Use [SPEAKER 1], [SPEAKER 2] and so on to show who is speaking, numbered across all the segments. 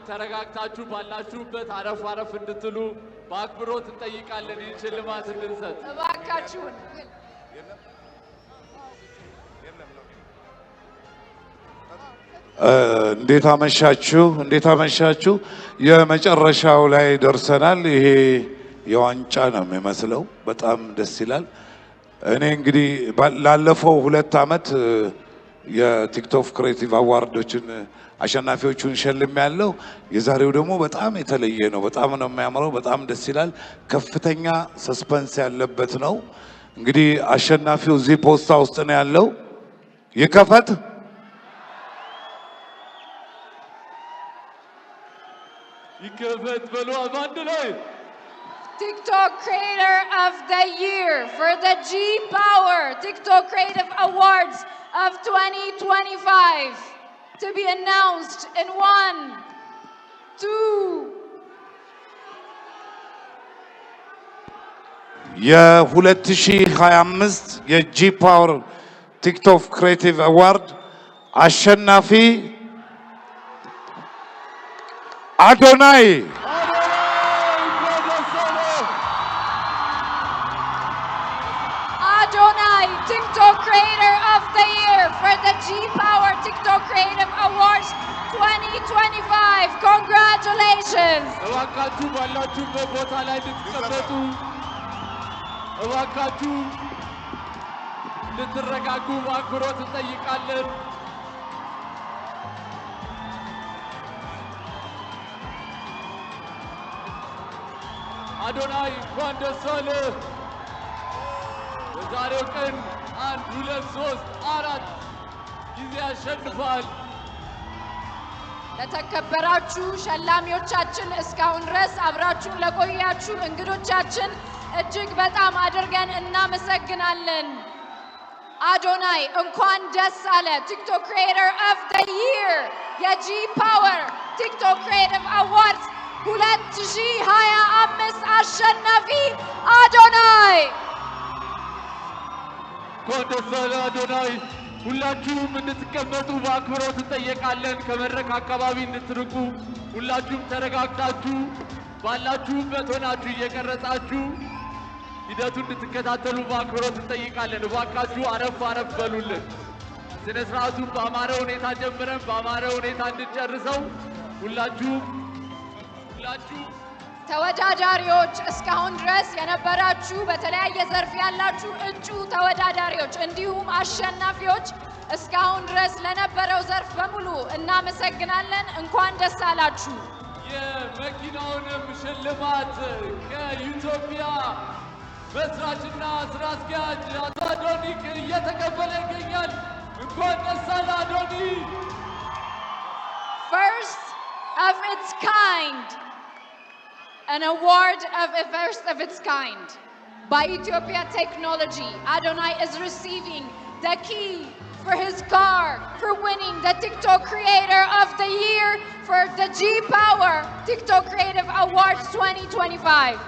[SPEAKER 1] ተረጋግታችሁ ባላችሁበት አረፍ እንድትሉ በአክብሮት እንጠይቃለን። ይህን ሽልማት እንድንሰጥ
[SPEAKER 2] እባካችሁን።
[SPEAKER 3] እንዴት አመሻችሁ? የመጨረሻው ላይ ደርሰናል። ይሄ የዋንጫ ነው የሚመስለው። በጣም ደስ ይላል። እኔ እንግዲህ ላለፈው 2 ዓመት የቲክቶክ ክሬቲቭ አዋርዶችን አሸናፊዎቹን ሸልም ያለው የዛሬው ደግሞ በጣም የተለየ ነው። በጣም ነው የሚያምረው። በጣም ደስ ይላል። ከፍተኛ ሰስፐንስ ያለበት ነው። እንግዲህ አሸናፊው እዚህ ፖስታ ውስጥ ነው ያለው። ይከፈት።
[SPEAKER 1] በሉ አንድ ላይ
[SPEAKER 2] TikTok Creator of the Year for the G Power TikTok Creative Awards of 2025 to be announced in 1, 2.
[SPEAKER 3] የ2025 የጂ ፓወር ቲክቶክ ክሬቲቭ አዋርድ አሸናፊ አዶናይ
[SPEAKER 2] TikTok Creator of the Year for the G Power TikTok Creative Awards 2025. Congratulations!
[SPEAKER 1] እባካችሁ ባላችሁበት ቦታ ላይ እንድትቀመጡ፣ እባካችሁ እንድትረጋጉ በአክብሮት እንጠይቃለን። አዶናይ እንኳን ደስ አለህ። በዛሬው ቀን 1 2 3 4 ጊዜ አሸንፏል።
[SPEAKER 2] ለተከበራችሁ ሸላሚዎቻችን፣ እስካሁን ድረስ አብራችሁን ለቆያችሁ እንግዶቻችን እጅግ በጣም አድርገን እናመሰግናለን። አዶናይ እንኳን ደስ አለ። ቲክቶክ ክሪኤተር ኦፍ ዘ ይር የጂ ፓወር ቲክቶክ ክሪኤቲቭ አዋርድስ 2025 አሸናፊ አዶናይ።
[SPEAKER 1] እንኳን ደስ አለ አዶናይ። ሁላችሁም እንድትቀመጡ በአክብሮት እንጠይቃለን። ከመድረክ አካባቢ እንድትርቁ፣ ሁላችሁም ተረጋግታችሁ ባላችሁበት ሆናችሁ እየቀረጻችሁ ሂደቱን እንድትከታተሉ በአክብሮት እንጠይቃለን። እባካችሁ አረፍ አረፍ በሉልን። ስነ ስርዓቱን በአማረ ሁኔታ ጀምረን በአማረ ሁኔታ እንድንጨርሰው ሁላችሁ
[SPEAKER 2] ተወዳዳሪዎች፣ እስካሁን ድረስ የነበራችሁ በተለያየ ዘርፍ ያላችሁ እጩ ተወዳዳሪዎች እንዲሁም አሸናፊዎች እስካሁን ድረስ ለነበረው ዘርፍ በሙሉ እናመሰግናለን። እንኳን ደስ አላችሁ።
[SPEAKER 1] የመኪናውንም ሽልማት ከኢትዮጵያ መስራችና ስራ አስኪያጅ አቶ አዶኒክ እየተቀበለ ይገኛል። እንኳን ደስ አለ አዶኒ።
[SPEAKER 2] First of its kind, an award of a first of its kind by Ethiopia Technology. Adonai is receiving the key for his car for winning the TikTok Creator of the Year for the G Power TikTok Creative Awards 2025.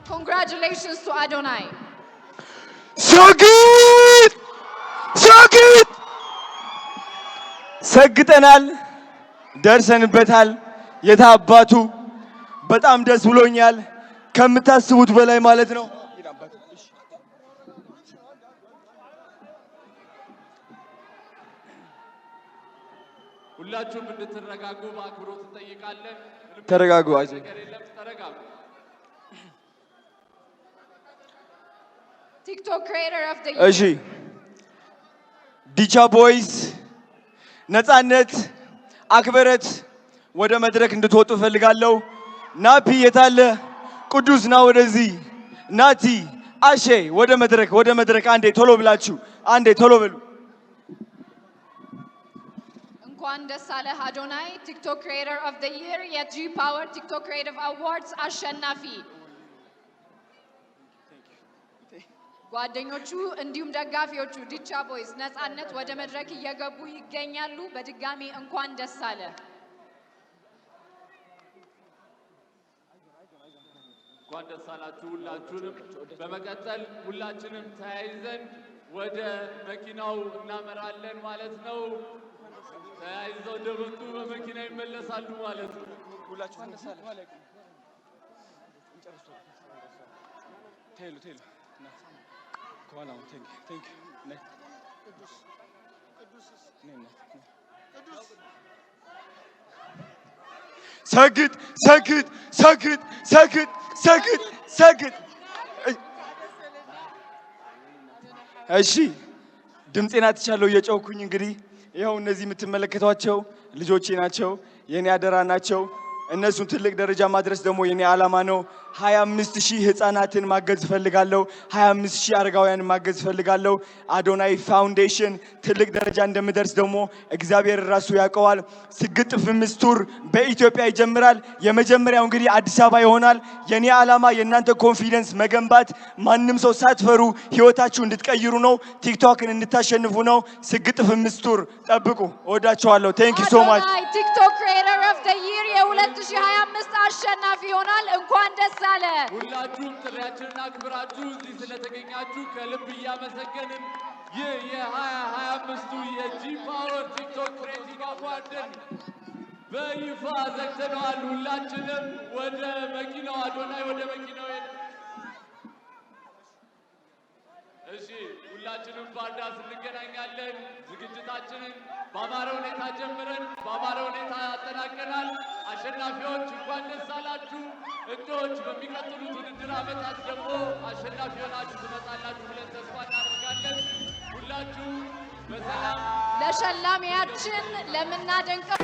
[SPEAKER 2] Congratulations to Adonai.
[SPEAKER 4] ሶግት ሰግጠናል፣ ደርሰንበታል። የታባቱ በጣም ደስ ብሎኛል፣ ከምታስቡት በላይ ማለት ነው።
[SPEAKER 1] ሁላችሁም እንድትረጋጉ በአክብሮት እንጠይቃለን።
[SPEAKER 4] ተረጋጉ።
[SPEAKER 2] TikTok Creator of the Year.
[SPEAKER 4] እሺ ዲቻ ቦይስ ነፃነት አክበረት ወደ መድረክ እንድትወጡ ፈልጋለሁ። ናፒ የታለ? ቅዱስ ና ወደዚህ። ናቲ አሼ ወደ መድረክ አንዴ ቶሎ ብላችሁ አንዴ ቶሎ በሉ።
[SPEAKER 2] እንኳን ደስ አለህ አዶናይ፣ ቲክቶክ ክሪኤተር ኦፍ ዘ ይር የጂ ፓወር ቲክቶክ ክሪኤቲቭ አዋርድስ አሸናፊ። ጓደኞቹ እንዲሁም ደጋፊዎቹ ዲቻ ቦይስ ነፃነት ወደ መድረክ እየገቡ ይገኛሉ። በድጋሚ እንኳን ደስ አለ።
[SPEAKER 1] እንኳን ደስ አላችሁ ሁላችሁንም። በመቀጠል ሁላችንም ተያይዘን ወደ መኪናው እናመራለን ማለት ነው። ተያይዘው እንደመጡ በመኪና ይመለሳሉ ማለት ነው።
[SPEAKER 4] ሁላችሁ ተነሳለ ማለት ነው። ቴሉ ከኋላው ቴንክ ነይ ቅዱስ ነይ ሰግድ እሺ ድምጼን አትቻለሁ እየጮኩኝ እንግዲህ ይኸው እነዚህ የምትመለከቷቸው ልጆቼ ናቸው የኔ አደራ ናቸው እነሱን ትልቅ ደረጃ ማድረስ ደግሞ የኔ ዓላማ ነው 25000 ህፃናትን ማገዝ ፈልጋለሁ 25000 አረጋውያን ማገዝ ፈልጋለሁ አዶናይ ፋውንዴሽን ትልቅ ደረጃ እንደምደርስ ደግሞ እግዚአብሔር ራሱ ያውቀዋል ስግጥ ፍምስ ቱር በኢትዮጵያ ይጀምራል የመጀመሪያው እንግዲህ አዲስ አበባ ይሆናል የኔ ዓላማ የእናንተ ኮንፊደንስ መገንባት ማንንም ሰው ሳትፈሩ ህይወታችሁ እንድትቀይሩ ነው ቲክቶክን እንድታሸንፉ ነው ስግጥ ፍምስ ቱር ጠብቁ ወዳችኋለሁ ቴንክ ዩ ሶ ማች
[SPEAKER 2] ቲክቶክ ክሬተር ኦፍ ዘ ይር የ2025 አሸናፊ ይሆናል እንኳን ደስ አለ
[SPEAKER 1] ሁላችሁም ጥሪያችንን አክብራችሁ እዚህ ስለተገኛችሁ ከልብ እያመሰገንን ይህ የ2025ቱ የጂ ፓወር ቲክቶክ ክሬቲቭ አዋርድን በይፋ ዘግተነዋል ሁላችንም ወደ መኪናው አዶናይ ወደ መኪናው እሺ ሁላችንም ባዳስ እንገናኛለን ዝግጅታችንን በአማረ ሁኔታ ጀምረን በአማረ ሁኔታ አጠናቀናል አሸናፊዎች እንኳን ደስ አላችሁ እንዶች በሚቀጥሉት ውድድር ዓመታት ደግሞ አሸናፊ ሆናችሁ ትመጣላችሁ ብለን ተስፋ እናደርጋለን ሁላችሁ በሰላም
[SPEAKER 2] ለሸላሚያችን ለምናደንቀው